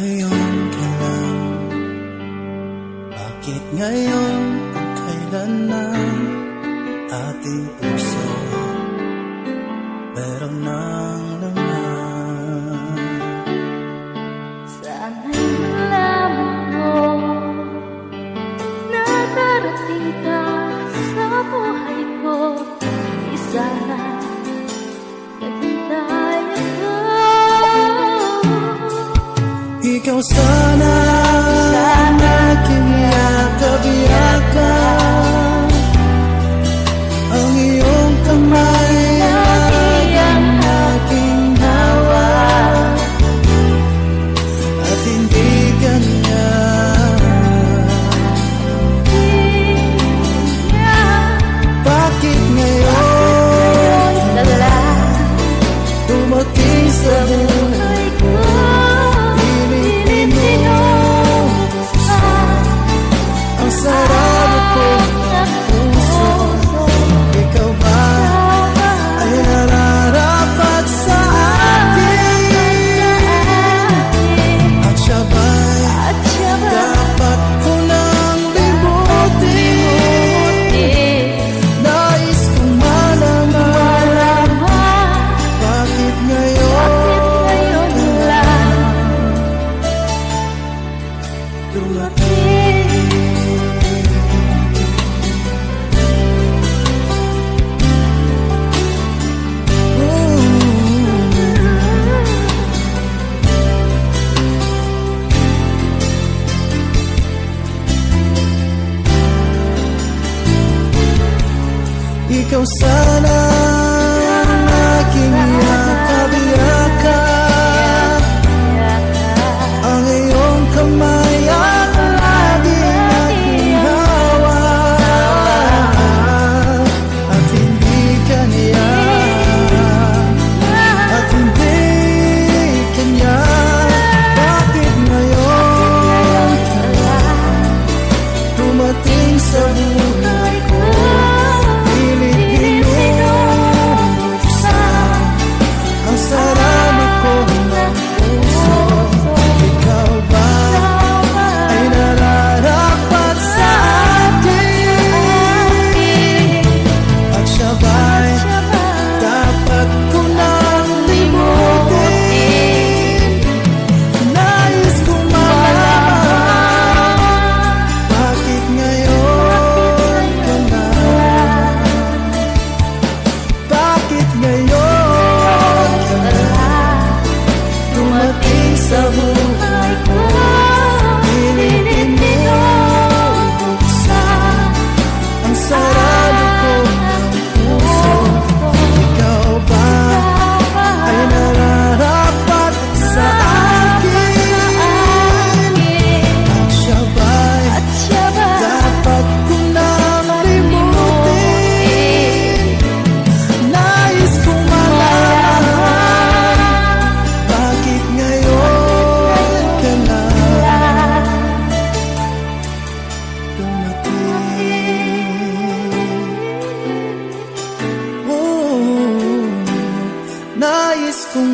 ngayon ka lang? Bakit ngayon ang kailan na ating puso meron ng laman? Sana'y malaman mo na darating ka sa buhay ko. Di sana naghintay ako. Ikaw sana ang aking yakap-yakap, ang iyong kamay lagi ang aking hawak, at hindi kanya. Bakit ngayon dumating sa buhay ko? Ang sarado ko ng puso, ikaw ba ay nararapat sa akin? At siya ba'y dapat ko nang limutin? Nais kong malaman, bakit ngayon lang dumating? Ikaw sana ang aking yakap-yakap, ang iyong kamay ang lagi aking hawak, at hindi kanya, at hindi kanya. Bakit ngayon ka lang dumating sa buhay ko? Ang sarado ko ng puso, ikaw ba ay nararapat sa akin? At siya ba'y dapat ko nang limutin? Nais kong malaman, bakit ngayon ka na? Bakit ngayon dumating sa buhay ko? Pilitin mo buksan ang sarado ko ng puso. Ikaw ba ay nararapat sa akin? At siya ba'y dapat ko nang limutin? Nais kong malaman, bakit ngayon ka na dumating? Nais kong